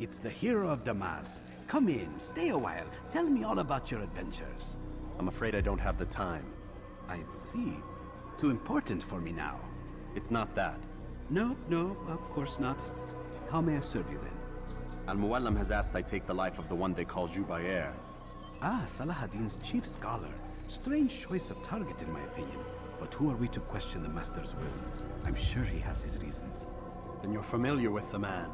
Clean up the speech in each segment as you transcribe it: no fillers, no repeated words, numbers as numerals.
It's the hero of Damascus. Come in, stay a while. Tell me all about your adventures. I'm afraid I don't have the time. I see. Too important for me now. It's not that. No, of course not. How may I serve you then? Al-Mualim has asked I take the life of the one they call Jubair. Ah, Saladin's chief scholar. Strange choice of target in my opinion. But who are we to question the Master's will? I'm sure he has his reasons. Then you're familiar with the man.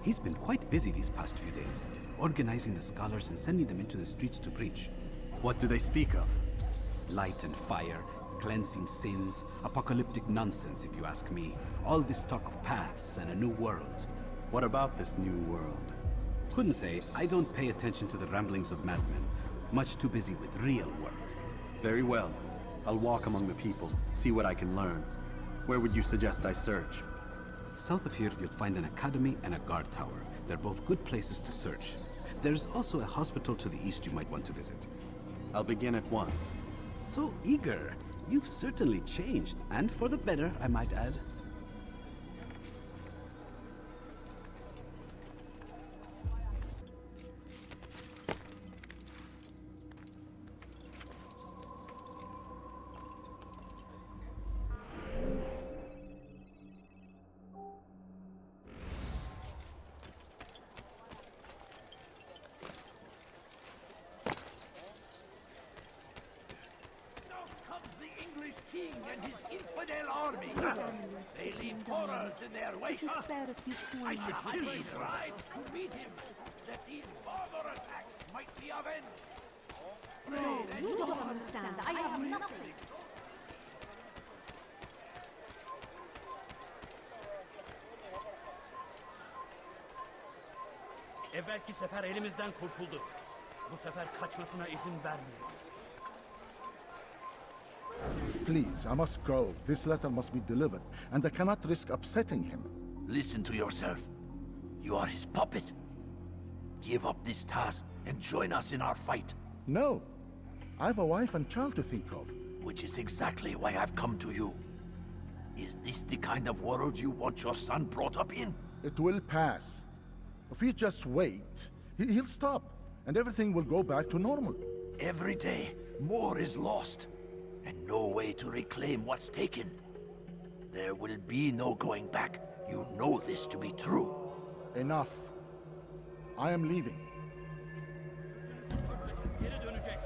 He's been quite busy these past few days, organizing the scholars and sending them into the streets to preach. What do they speak of? Light and fire, cleansing sins, apocalyptic nonsense if you ask me. All this talk of paths and a new world. What about this new world? Couldn't say. I don't pay attention to the ramblings of madmen. Much too busy with real work. Very well. I'll walk among the people, see what I can learn. Where would you suggest I search? South of here, you'll find an academy and a guard tower. They're both good places to search. There's also a hospital to the east you might want to visit. I'll begin at once. So eager. You've certainly changed, and for the better, I might add. King and his infidel army. They leave horrors in their wake. I should please rise to meet him, that these further attacks might be avenged. No, you don't understand. I have nothing. Evvelki sefer elimizden kurtuldu. Bu sefer kaçmasına izin vermeyiz. Please, I must go. This letter must be delivered, and I cannot risk upsetting him. Listen to yourself. You are his puppet. Give up this task and join us in our fight. No. I have a wife and child to think of. Which is exactly why I've come to you. Is this the kind of world you want your son brought up in? It will pass. If you just wait, he'll stop, and everything will go back to normal. Every day, more is lost, and no way to reclaim what's taken. There will be no going back. You know this to be true. Enough. I am leaving. Geri dönecek.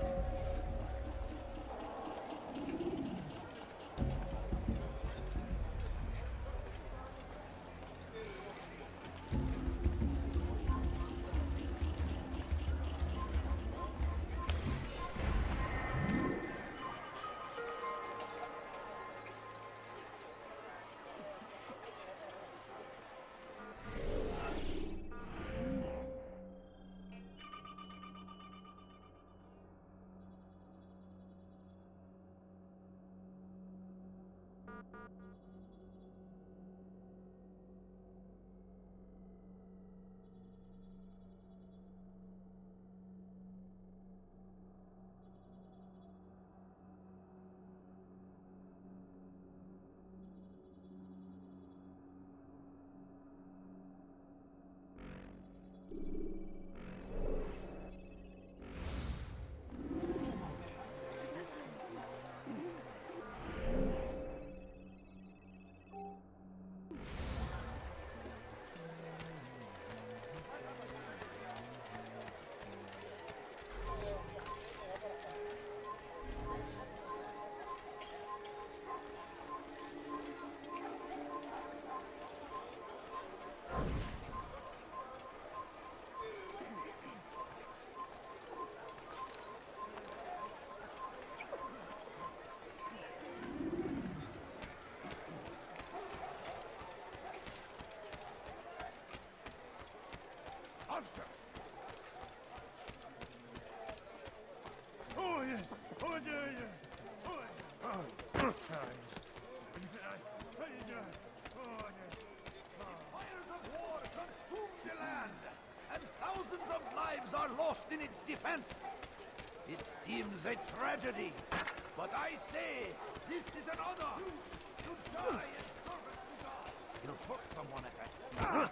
Fires of war consume the land, and thousands of lives are lost in its defense. It seems a tragedy, but I say this is an honor. To die as servant to God. It'll hurt someone at that.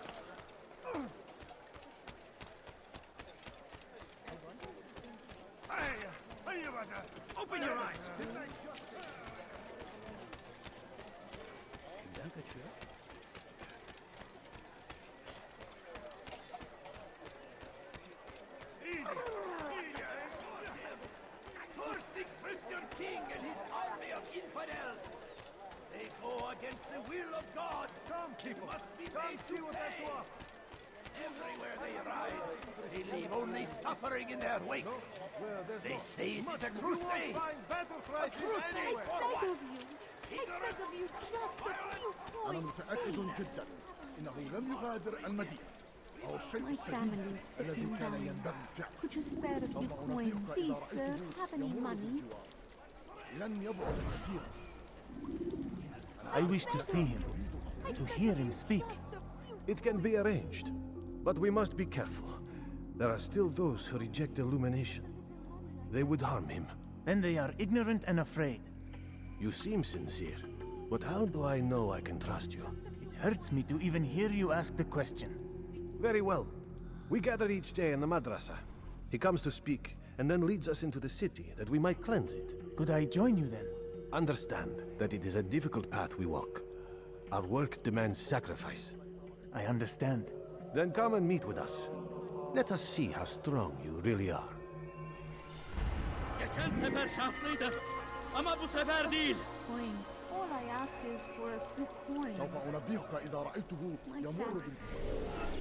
Open your eyes! First the Christian king and his army of infidels. They go against the will of God. Come, people. Must be Come made see to what pay. that's worth. Everywhere they ride, they leave only suffering in their wake. Well, there's They no... say it is a crusade. Find battle A prices crusade anywhere. for I what? beg of you. I beg of you just a few أنا points. متأكد جدا إنه لم يغادر المدينة أو الشيء My السيء family is الذي sitting كان down. ينبغي فعله. Could you spare a few سوف coins? أنبهك Please, إذا sir, رأيته have any يمر money? بالجوار. لن يبعد كثيرا. I wish to see him, to hear him speak. It can be arranged, but we must be careful. There are still those who reject illumination. They would harm him. Then they are ignorant and afraid. You seem sincere, but how do I know I can trust you? It hurts me to even hear you ask the question. Very well. We gather each day in the madrasa. He comes to speak, and then leads us into the city that we might cleanse it. Could I join you then? Understand that it is a difficult path we walk. Our work demands sacrifice. I understand. Then come and meet with us. Let us see how strong you really are. Geçen sefer şanslıydı. Ama bu sefer değil. Coins. All I ask is for a few coins. سوف أنبهك إذا رأيته يمر بالجوار.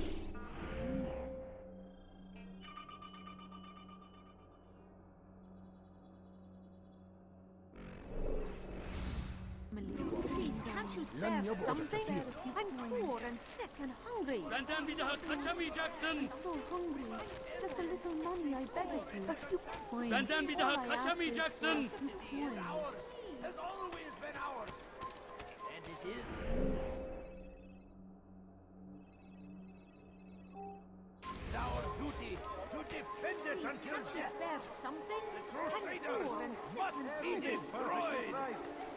Can't you spare something? I'm poor and sick and hungry. Benden bir daha kaçamayacaksın. So hungry. Just a little money, I beg of you. A few coins. Benden bir daha All I ask is for a kaçamayacaksın. few coins. Has always been ours. And it is. It's our duty to defend it until Can't you death. spare something? I'm Crusaders poor and sick must and be hungry. destroyed.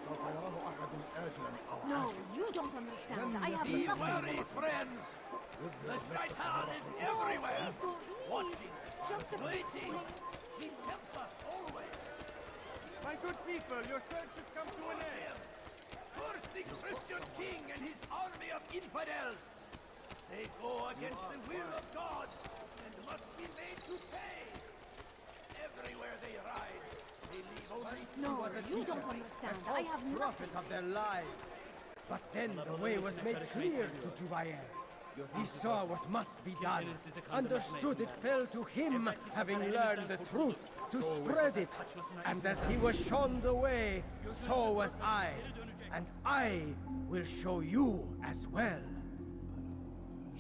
سوف يراه أحد آجلا أو No, عاجلا. you don't understand. I have Be nothing. wary, friends. The shaitan is everywhere. Watching, waiting. He tempts us always. My good people, your search has come to an end. First the Christian king and his army of infidels. They go against the will of God and must be made to pay. Everywhere they ride, they leave only No, you don't understand. I have nothing. Prophet of their lives. But then the way was made clear to Jubair. He saw what must be done, understood it fell to him, having learned the truth, to spread it. And as he was shown the way, so was I. And I will show you as well.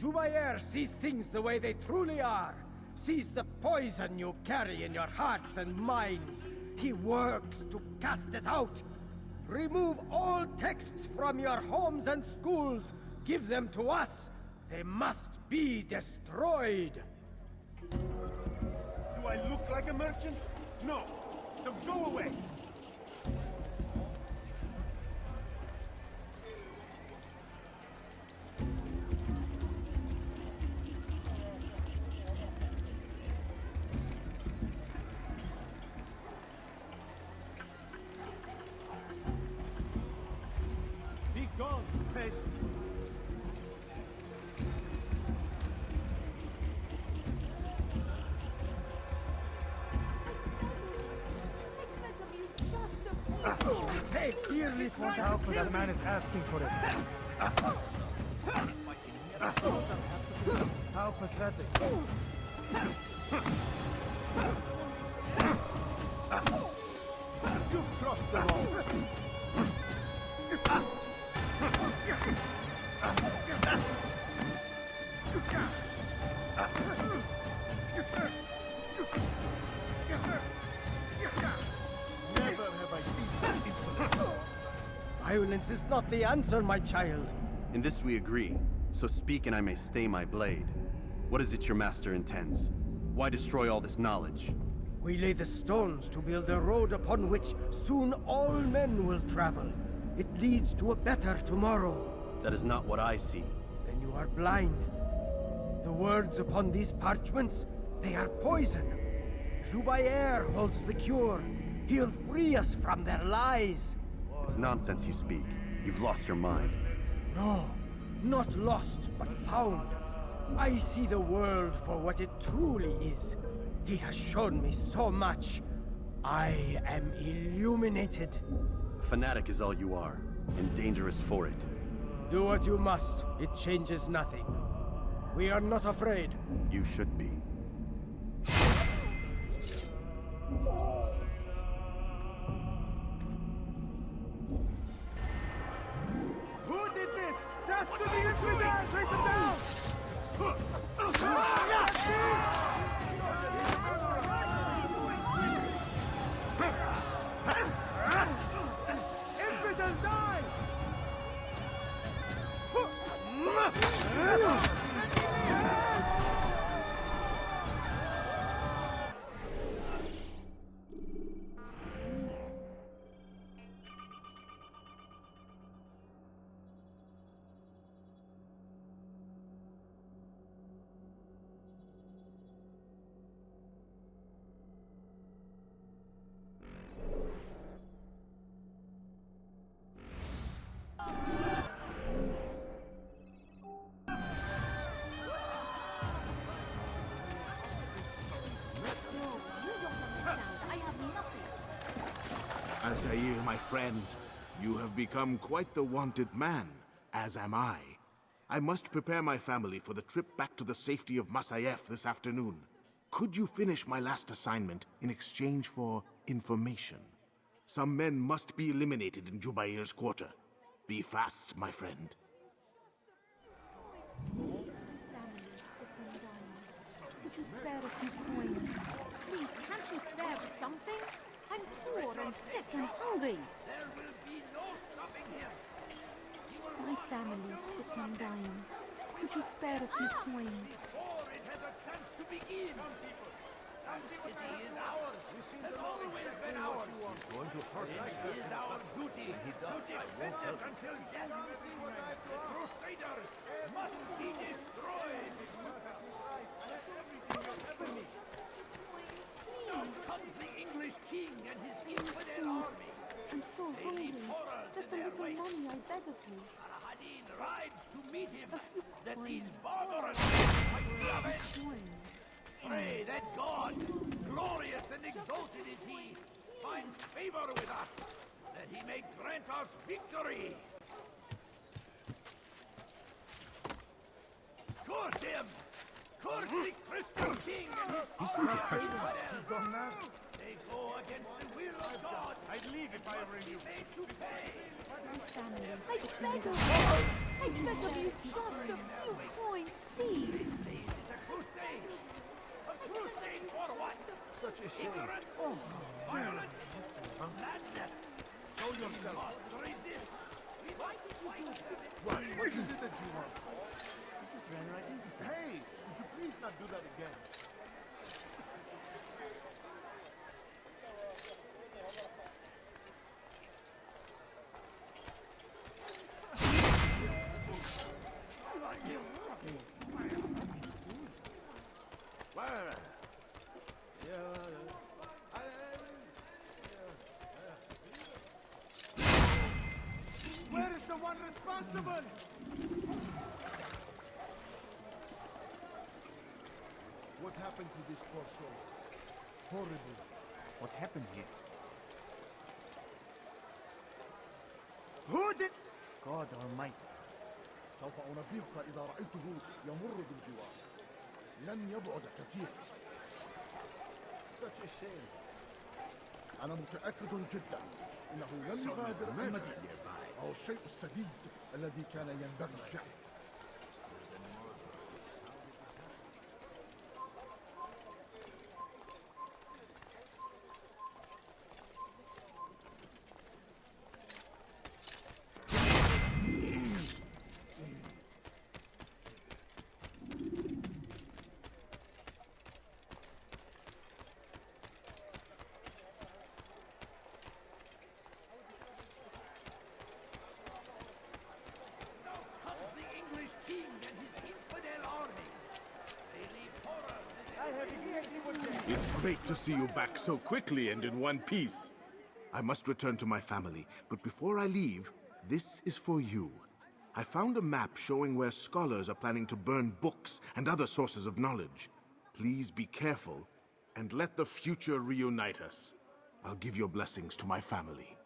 Jubair sees things the way they truly are, sees the poison you carry in your hearts and minds. He works to cast it out. Remove all texts from your homes and schools. Give them to us. They must be destroyed. Do I look like a merchant? No. So go away. Be gone, pest. pay dearly for the help that man is asking for it. How pathetic. You crossed the road. Never have I seen such insolence. Violence is not the answer, my child. In this we agree, so speak and I may stay my blade. What is it your master intends? Why destroy all this knowledge? We lay the stones to build a road upon which soon all men will travel. It leads to a better tomorrow. That is not what I see. Then you are blind. The words upon these parchments, they are poison. Jubair holds the cure. He'll free us from their lies. It's nonsense you speak. You've lost your mind. No, not lost, but found. I see the world for what it truly is. He has shown me so much. I am illuminated. A fanatic is all you are, and dangerous for it. Do what you must. It changes nothing. We are not afraid. You should be. Who did this? Death to the infidel! Take them down! Infidel die! Altaïr, my friend, you have become quite the wanted man, as am I. I must prepare my family for the trip back to the safety of Masayef this afternoon. Could you finish my last assignment in exchange for information? Some men must be eliminated in Jubair's quarter. Be fast, my friend. Could you spare a few coins? Please, can't you spare something? I'm poor and sick and hungry. There will be no stopping him. My family is sick and dying. Could you spare a few coins? Before it has a chance to begin. Some city is ours. Has always been ours. It is our duty to defend it until death. The Crusaders must be destroyed. Now comes the English king and his infidel army. I'm so hungry. Just a little money, I beg of you. Saladin rides to meet him, that these barbarous might be avenged. Pray that God, glorious and exalted is he, finds favor with us, that he may grant us victory. Curse him! Curse the Christian king and his army of infidels! They go against the will of God. I'd leave if I were you. Made to pay. My family, I beg of you. I beg of you, just a few coins, please. This is a crusade. A crusade for what? Such a shame. Ignorance, violence, madness. Show yourself. Resist. We might fight them. What is it that you want? You just ran right into something. Hey, would you please not do that again? Where is the one responsible? What happened to this poor soul? Horrible. What happened here? Who did... God Almighty. سوف أنبهك إذا رأيته يمر بالجوار. لن يبعد كثير. Such a shame. أنا متأكد جدا إنه لن يغادر المدينة أو الشيء السديد الذي كان ينبغي فعله. It's great to see you back so quickly and in one piece. I must return to my family, but before I leave, this is for you. I found a map showing where scholars are planning to burn books and other sources of knowledge. Please be careful, and let the future reunite us. I'll give your blessings to my family.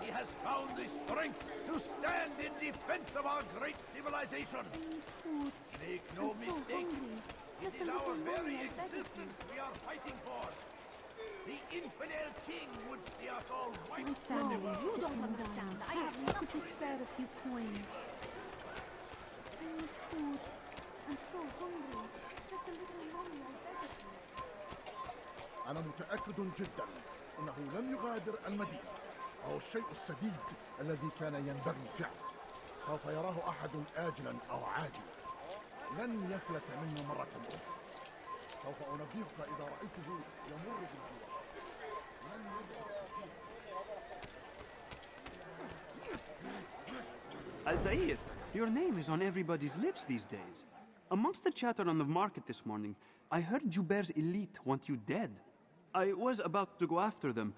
He has found the strength to stand in defense of our great civilization. Make no mistake, it is our very existence we are fighting for. The infidel king would see us all wiped from the world. You don't understand. I have nothing to spare a few coins. I need food. I'm so hungry. Just a little money, I beg of you. أنا متأكد جدا أنه لم يغادر المدينة أو الشيء السديد الذي كان ينبغي فعله سوف يراه أحد آجلا أو عاجلا لن يفلت منه مرة أخرى سوف أنبهك إذا رأيته يمر بالجوار لن Altaïr, your name is on everybody's lips these days. Amongst the chatter on the market this morning, I heard Jubair's elite want you dead. I was about to go after them,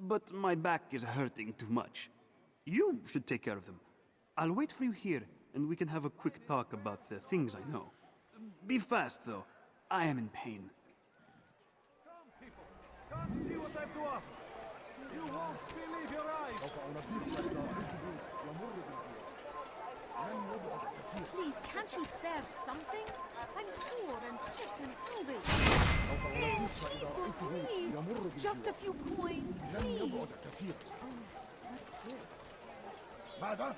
but my back is hurting too much. You should take care of them. I'll wait for you here, and we can have a quick talk about the things I know. Be fast, though. I am in pain. Come, people. Come see what I have to offer. You won't believe your eyes. Please, can't you spare something? I'm poor and sick and hungry. Please, just a few coins, please. ماذا؟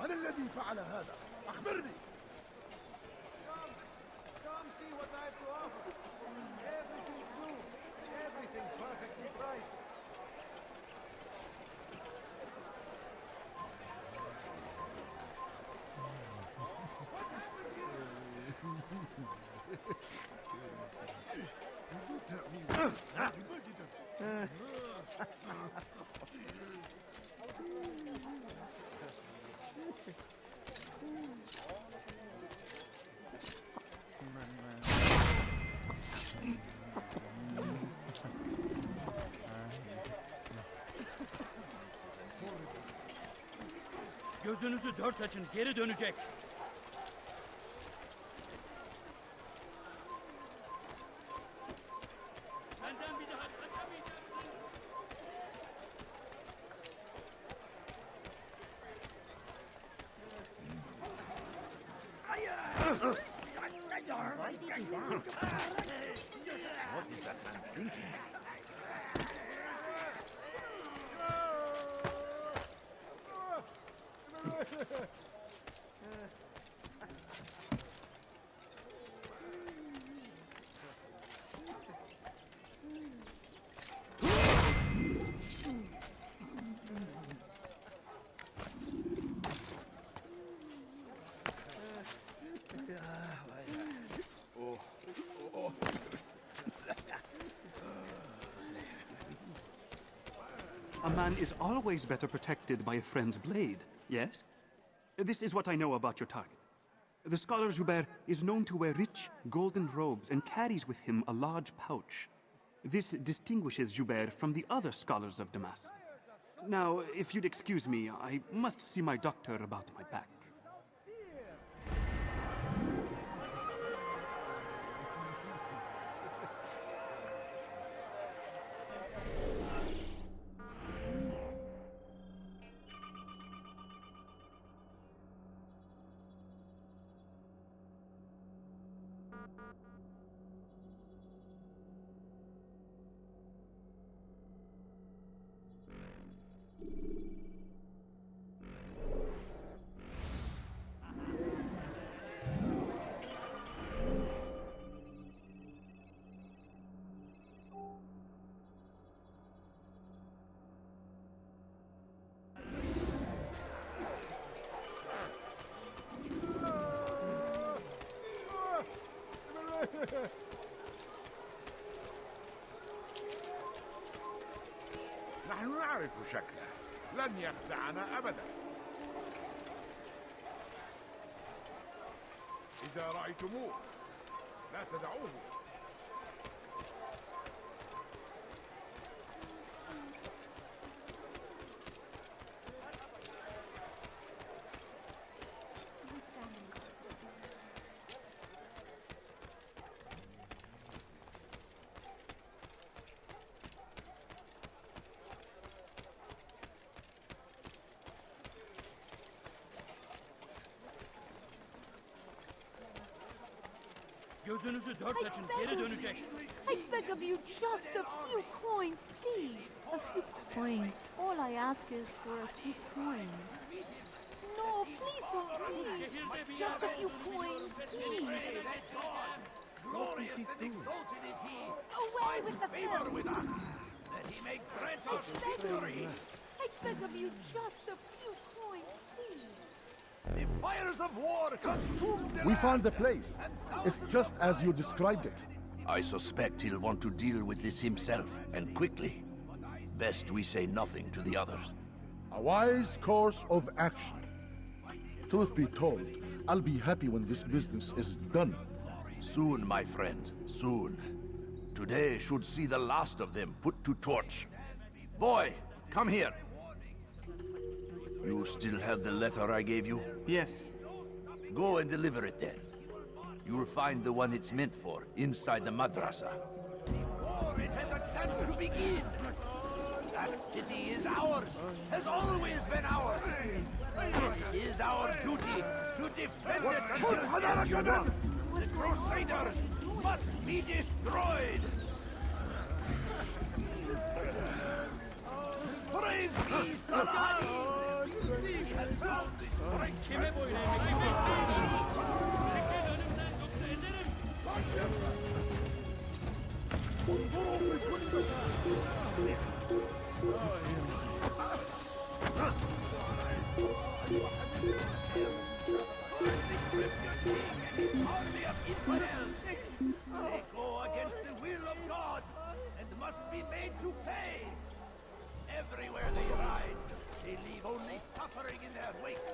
من الذي فعل هذا؟ أخبرني! Come see what I have to offer. Everything's new. Everything's perfectly priced. Gözünüzü dört açın, geri dönecek. Benden bir daha kaçamayacaksın. What is that man thinking? A man is always better protected by a friend's blade, yes? This is what I know about your target. The scholar Jubair is known to wear rich, golden robes and carries with him a large pouch. This distinguishes Jubair from the other scholars of Damascus. Now, if you'd excuse me, I must see my doctor about my back. نحن نعرف شكله، لن يخدعنا أبدا. إذا رأيتموه لا تدعوه. Gözünüzü dört açın, geri dönecek. I beg of you, just a few coins, please. A few coins. All I ask is for a few coins. No, please don't leave. Just a few coins, please. Glorious and exalted is he. Away with the favor film. with us, that he may grant us victory. I beg of you, just a few coins, please. The fires of war consume the We found the land, place. and It's thousands just of as you lives described it. I suspect he'll want to deal with this himself, and quickly. Best we say nothing to the others. A wise course of action. Truth be told, I'll be happy when this business is done. Soon, my friend, soon. Today should see the last of them put to torch. Boy, come here. You still have the letter I gave you? Yes. Go and deliver it then. You'll find the one it's meant for inside the madrasa. war, it has a chance to begin. That city is ours, has always been ours. It is our duty to defend it against the The Crusaders must be destroyed. Praise be Saladin! He has found the strength. Kime boyun eğmek? Çekil önümden yoksa ederim. They go against the will of God and must be made to pay. Everywhere they ride, they leave only suffering in their wake.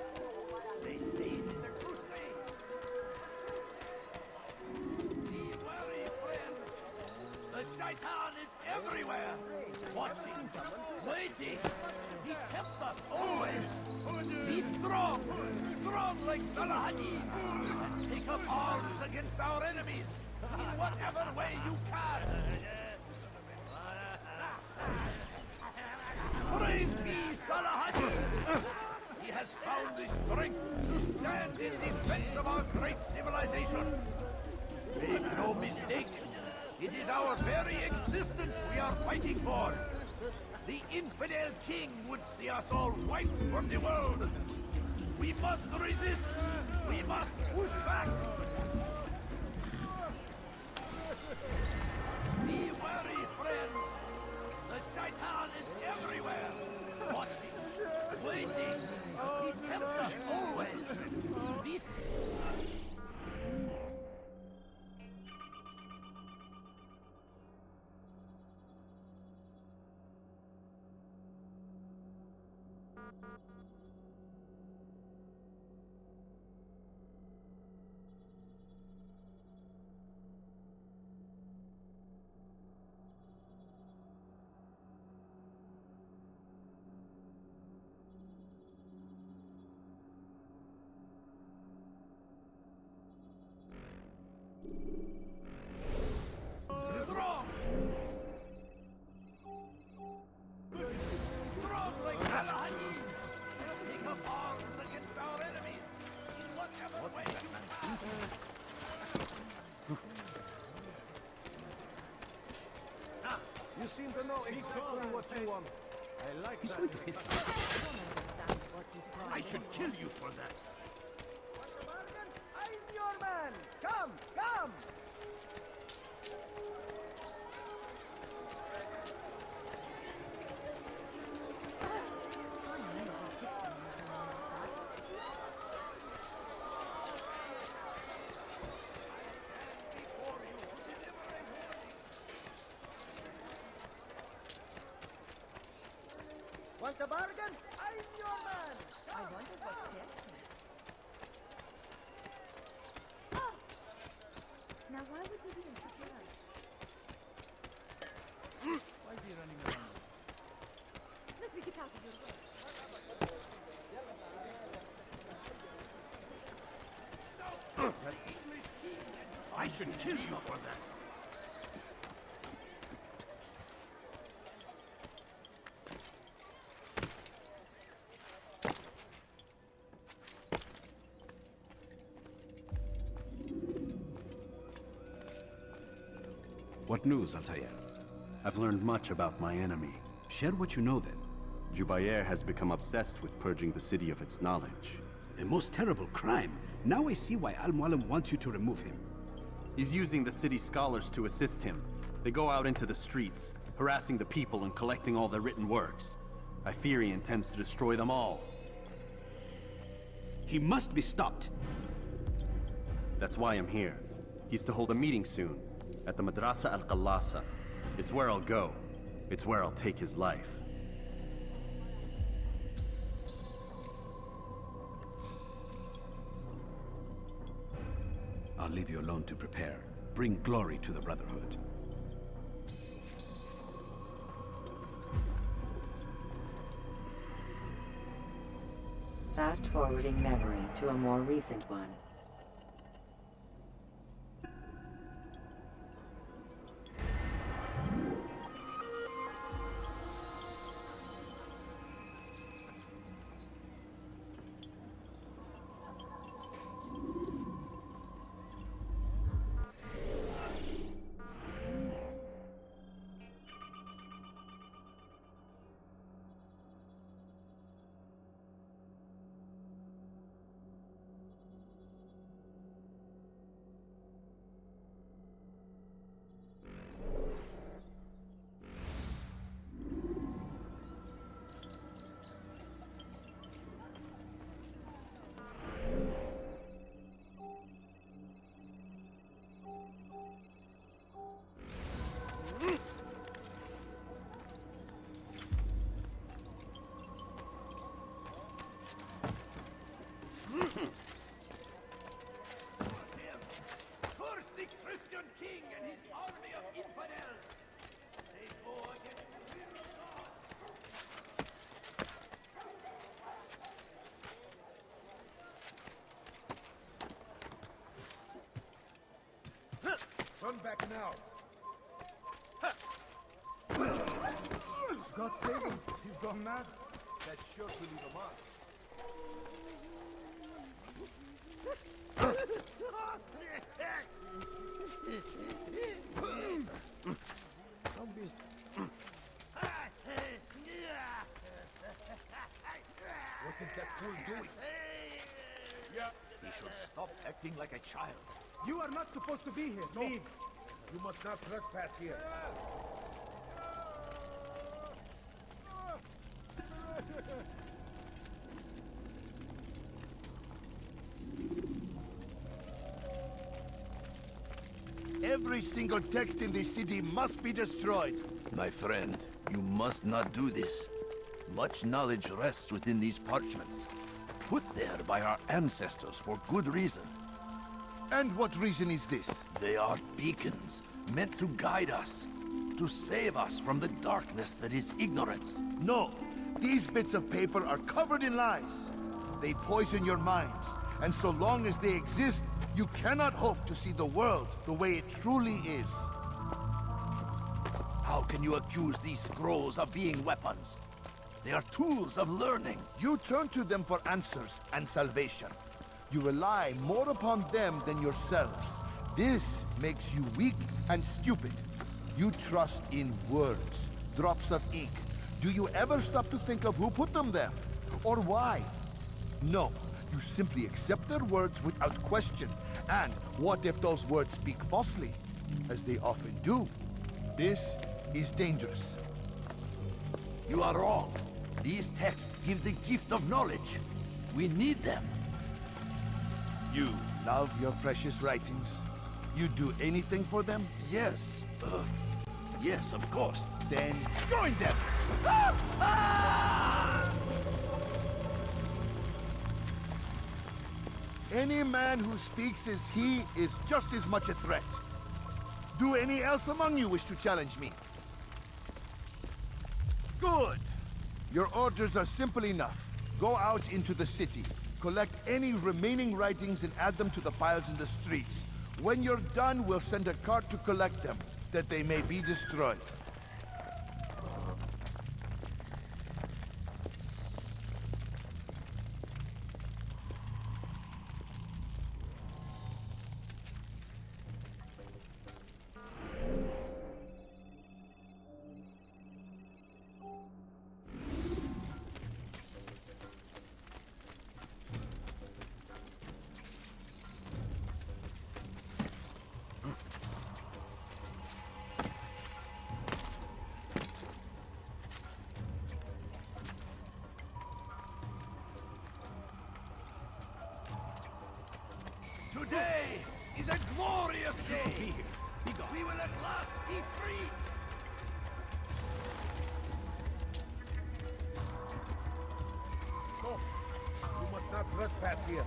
They say it is a crusade. Be wary, friends. The Shaitan is everywhere, watching, waiting. He tempts us always. Be strong, strong like Saladin, and take up arms against our enemies in whatever way you can. Praise be Saladin! He has found the strength to stand in defense of our great civilization. Make no mistake, it is our very existence we are fighting for. The infidel king would see us all wiped from the world. We must resist. We must push back. Be wary, friends. The Shaitan is everywhere, watching, waiting. He tempts us always. Be seem to know exactly what you want. I like that. I should kill you for that. I'm your man! Come, come! Want a bargain? I'm your man! I wonder what's next. Now why would he be in such a rush? Why is he running around? Let me get out of your way. I should kill you for that. What news, Altaïr? I've learned much about my enemy. Share what you know then. Jubair has become obsessed with purging the city of its knowledge. A most terrible crime. Now I see why Mualim wants you to remove him. He's using the city scholars to assist him. They go out into the streets, harassing the people and collecting all their written works. I fear he intends to destroy them all. He must be stopped. That's why I'm here. He's to hold a meeting soon, at the Madrasa al-Qallasa. It's where I'll go. It's where I'll take his life. I'll leave you alone to prepare. Bring glory to the Brotherhood. Fast-forwarding memory to a more recent one. Curse the Christian king and his army of infidels! They go against the will of God! Turn back now. God save him. He's gone mad. That's sure to leave a mark. Don't be... What is that fool doing? Yeah, he should stop acting like a child. You are not supposed to be here. No. Leave. You must not trespass here. Every single text in the city must be destroyed. My friend, you must not do this. Much knowledge rests within these parchments, put there by our ancestors for good reason. And what reason is this? They are beacons, meant to guide us, to save us from the darkness that is ignorance. No, these bits of paper are covered in lies. They poison your minds, and so long as they exist, you cannot hope to see the world the way it truly is. How can you accuse these scrolls of being weapons? They are tools of learning. You turn to them for answers and salvation. You rely more upon them than yourselves. This makes you weak and stupid. You trust in words, drops of ink. Do you ever stop to think of who put them there? Or why? No, you simply accept their words without question. And what if those words speak falsely? As they often do. This is dangerous. You are wrong. These texts give the gift of knowledge. We need them. You love your precious writings? You do anything for them? Yes. Yes, of course. Then join them! Any man who speaks as he is just as much a threat. Do any else among you wish to challenge me? Good. Your orders are simple enough. Go out into the city, collect any remaining writings and add them to the piles in the streets. When you're done, we'll send a cart to collect them, that they may be destroyed. Today is a glorious day. We will at last be free. No, you must not trespass here.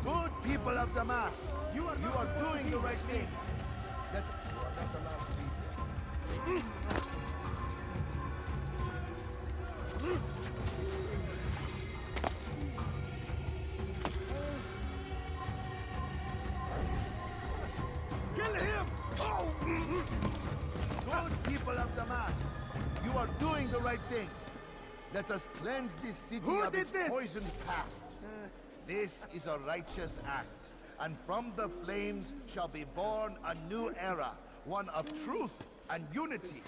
Good people of Damascus, you are doing the right thing. That you are not allowed to be here. Kill him! Oh! Good people of Damascus, you are doing the right thing. Let us cleanse this city of its poisoned past. This is a righteous act, and from the flames shall be born a new era, one of truth and unity,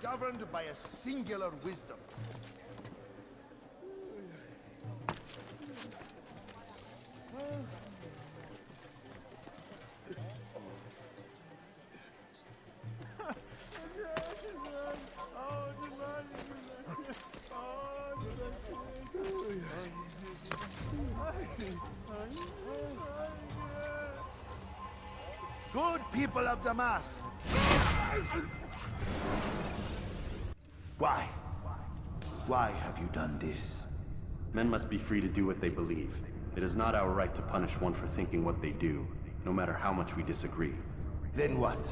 governed by a singular wisdom. Good people of Damascus. Why? Why have you done this? Men must be free to do what they believe. It is not our right to punish one for thinking what they do, no matter how much we disagree. Then what?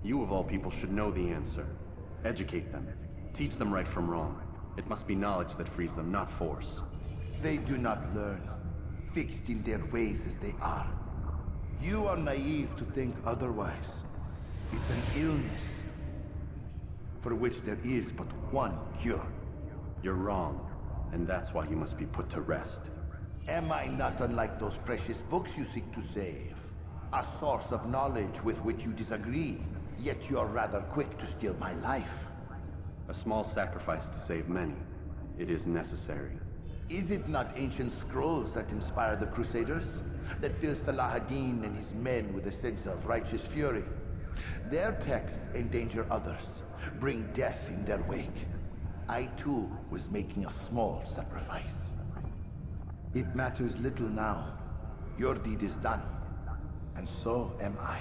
You of all people should know the answer. Educate them. Teach them right from wrong. It must be knowledge that frees them, not force. They do not learn, fixed in their ways as they are. You are naive to think otherwise. It's an illness for which there is but one cure. You're wrong, and that's why you must be put to rest. Am I not unlike those precious books you seek to save? A source of knowledge with which you disagree, yet you are rather quick to steal my life. A small sacrifice to save many. It is necessary. Is it not ancient scrolls that inspire the Crusaders? That fill Saladin and his men with a sense of righteous fury? Their texts endanger others, bring death in their wake. I too was making a small sacrifice. It matters little now. Your deed is done, and so am I.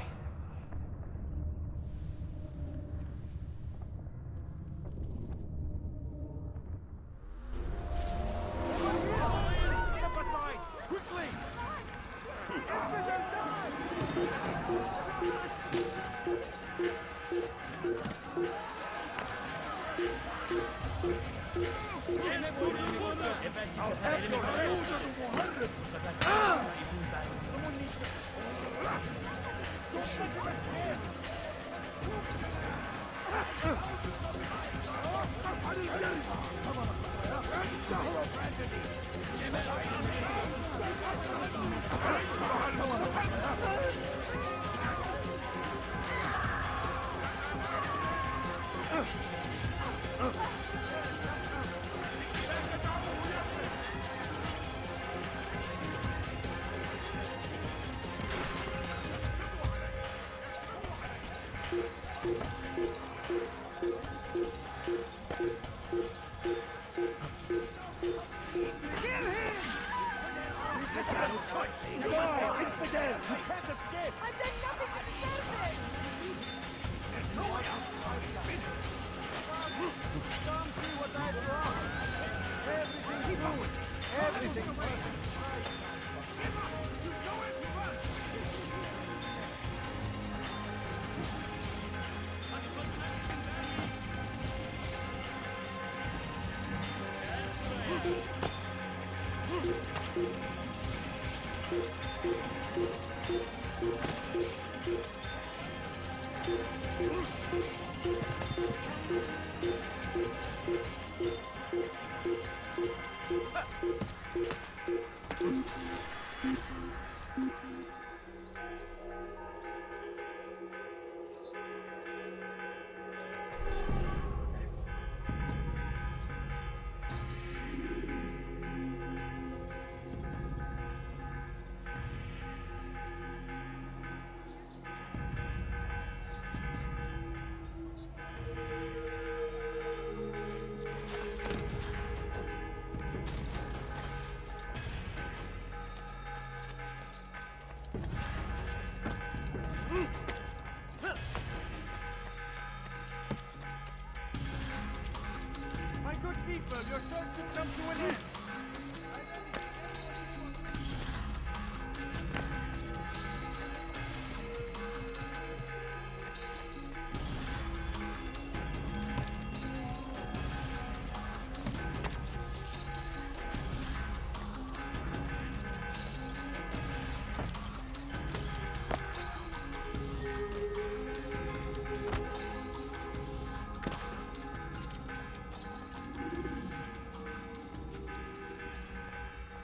My good people, your search should come to an end.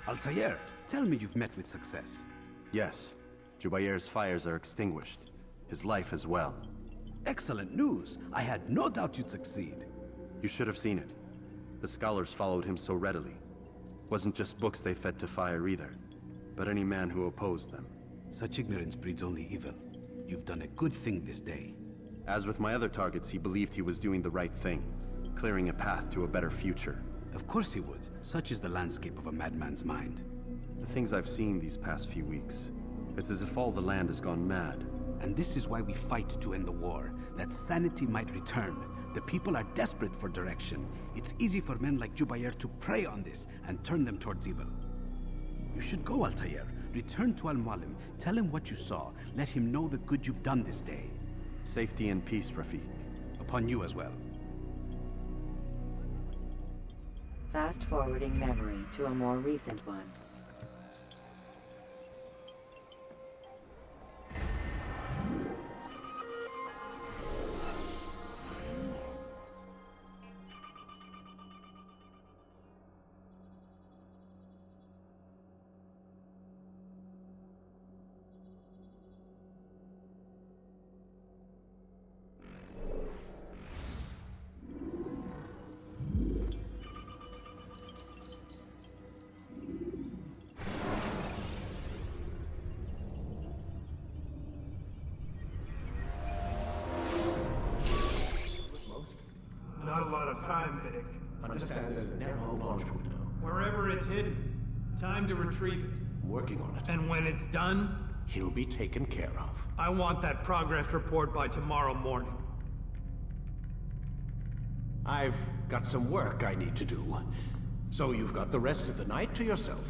Altaïr, tell me you've met with success. Yes. Jubair's fires are extinguished. His life as well. Excellent news. I had no doubt you'd succeed. You should have seen it. The scholars followed him so readily. Wasn't just books they fed to fire either, but any man who opposed them. Such ignorance breeds only evil. You've done a good thing this day. As with my other targets, he believed he was doing the right thing, clearing a path to a better future. Of course he would. Such is the landscape of a madman's mind. The things I've seen these past few weeks, it's as if all the land has gone mad. And this is why we fight to end the war, that sanity might return. The people are desperate for direction. It's easy for men like Jubair to prey on this and turn them towards evil. You should go, Altaïr. Return to Al-Mualim. Tell him what you saw. Let him know the good you've done this day. Safety and peace, Rafiq. Upon you as well. Fast-forwarding memory to a more recent one. Not a lot of time, Vic. Understand there's a narrow launch window. Wherever it's hidden, time to retrieve it. I'm working on it. And when it's done, He'll be taken care of. I want that progress report by tomorrow morning. I've got some work I need to do. So you've got the rest of the night to yourself.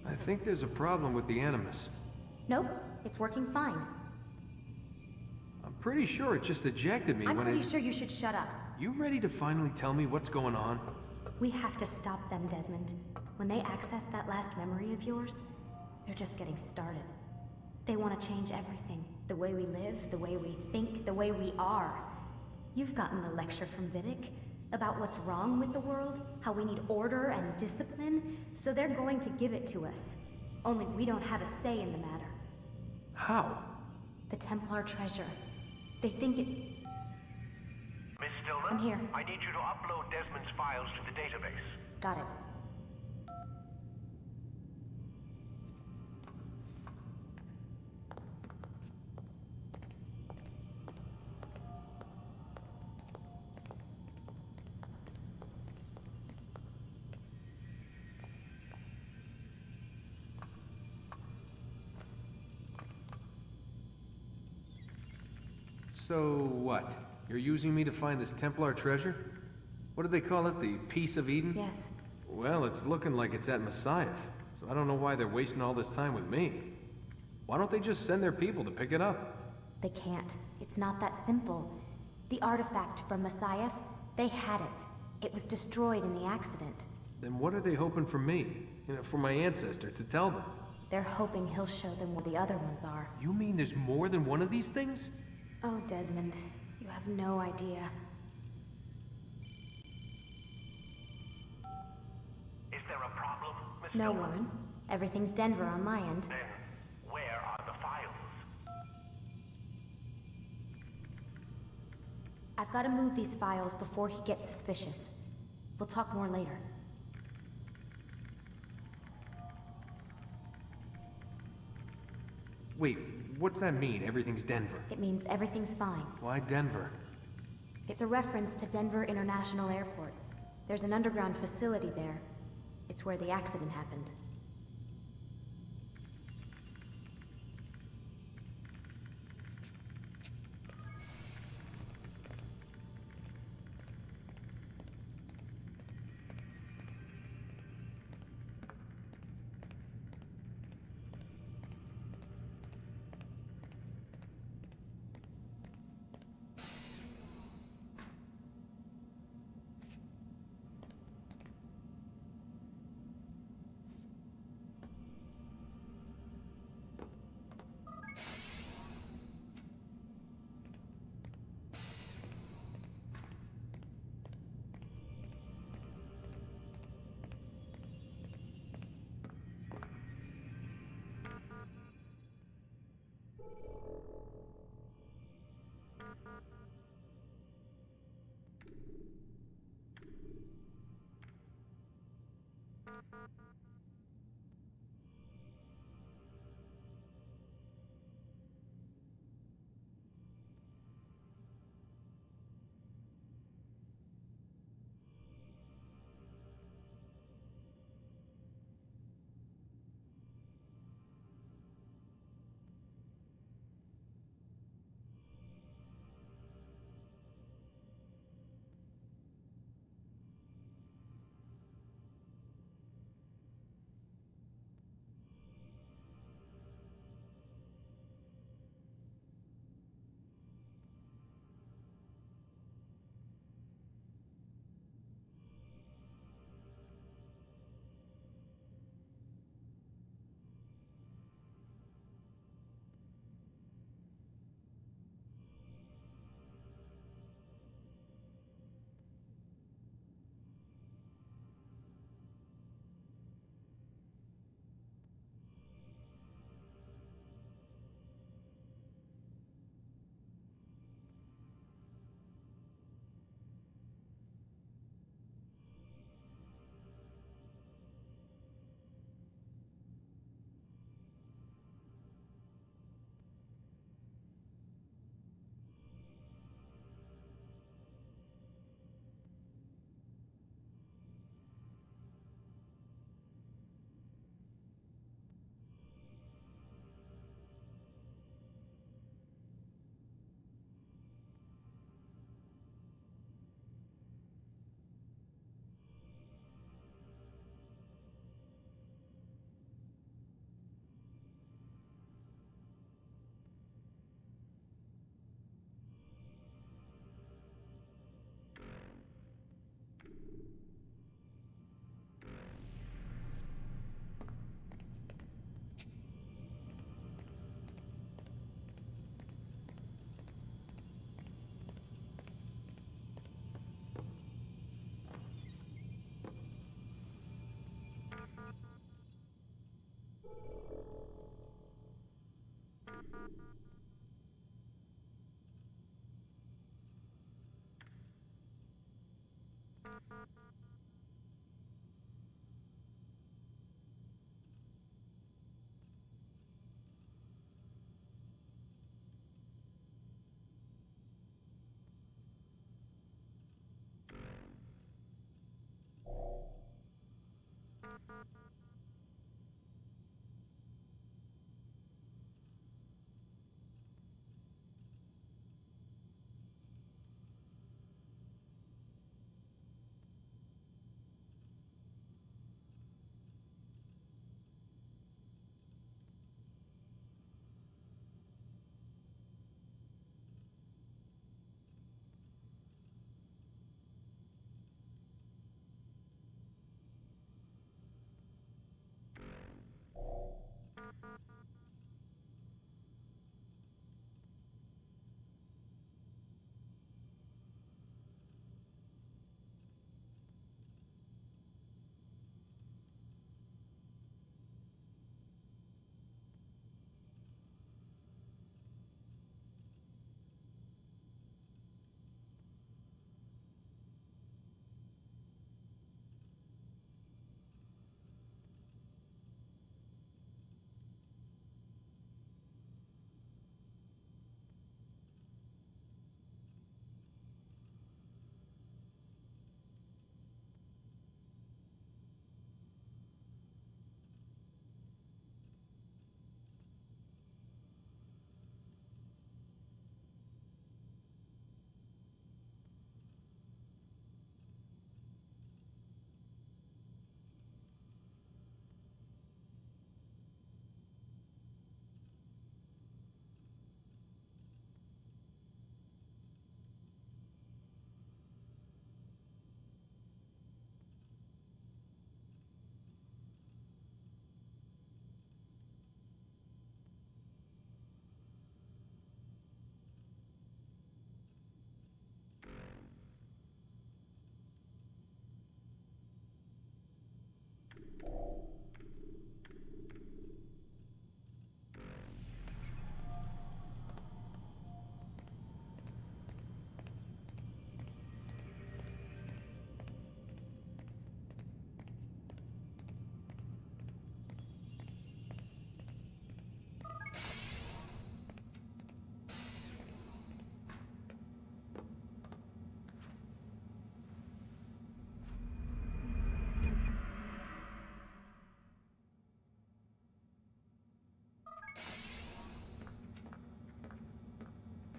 I think there's a problem with the Animus. Nope, it's working fine. I'm pretty sure it just ejected me I'm when pretty sure you should shut up. You ready to finally tell me what's going on? We have to stop them, Desmond. When they access that last memory of yours, they're just getting started. They want to change everything. The way we live, the way we think, the way we are. You've gotten the lecture from Vidic about what's wrong with the world, how we need order and discipline, so they're going to give it to us. Only we don't have a say in the matter. How? The Templar treasure. They think it... Miss Stillman? I'm here. I need you to upload Desmond's files to the database. Got it. So what? You're using me to find this Templar treasure? What do they call it? The Piece of Eden? Yes. Well, it's looking like it's at Messiah, so I don't know why they're wasting all this time with me. Why don't they just send their people to pick it up? They can't. It's not that simple. The artifact from Messiah, they had it. It was destroyed in the accident. Then what are they hoping for me? You know, for my ancestor to tell them? They're hoping he'll show them where the other ones are. You mean there's more than one of these things? Oh, Desmond, you have no idea. Is there a problem, Miss No, Stillman? Warren. Everything's Denver on my end. Then, where are the files? I've got to move these files before he gets suspicious. We'll talk more later. Wait, what's that mean, everything's Denver? It means everything's fine. Why Denver? It's a reference to Denver International Airport. There's an underground facility there. It's where the accident happened.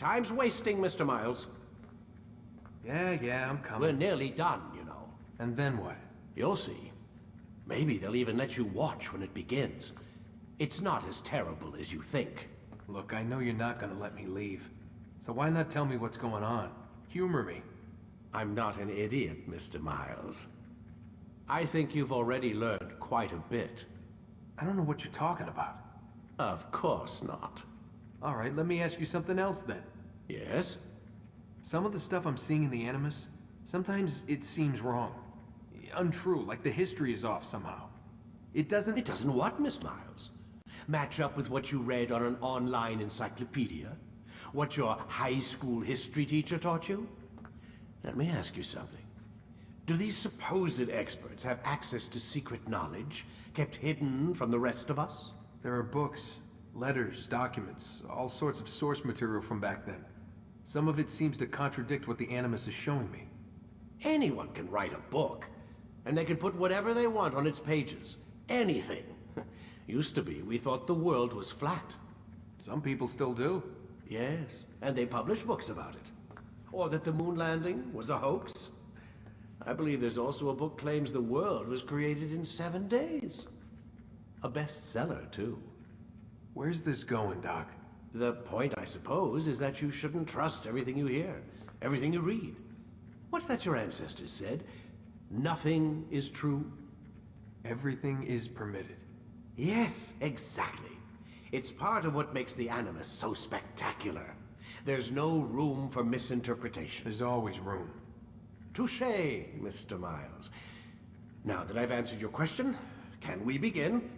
Time's wasting, Mr. Miles. Yeah, I'm coming. We're nearly done, you know. And then what? You'll see. Maybe they'll even let you watch when it begins. It's not as terrible as you think. Look, I know you're not gonna let me leave. So why not tell me what's going on? Humor me. I'm not an idiot, Mr. Miles. I think you've already learned quite a bit. I don't know what you're talking about. Of course not. All right, let me ask you something else then. Yes? Some of the stuff I'm seeing in the Animus, sometimes it seems wrong. Untrue, like the history is off somehow. It doesn't... It doesn't what, Miss Miles? Match up with what you read on an online encyclopedia? What your high school history teacher taught you? Let me ask you something. Do these supposed experts have access to secret knowledge kept hidden from the rest of us? There are books, letters, documents, all sorts of source material from back then. Some of it seems to contradict what the Animus is showing me. Anyone can write a book, and they can put whatever they want on its pages. Anything. Used to be, we thought the world was flat. Some people still do. Yes, and they publish books about it. Or that the moon landing was a hoax. I believe there's also a book claims the world was created in 7 days. A bestseller, too. Where's this going, Doc? The point, I suppose, is that you shouldn't trust everything you hear, everything you read. What's that your ancestors said? Nothing is true. Everything is permitted. Yes, exactly. It's part of what makes the Animus so spectacular. There's no room for misinterpretation. There's always room. Touché, Mr. Miles. Now that I've answered your question, can we begin?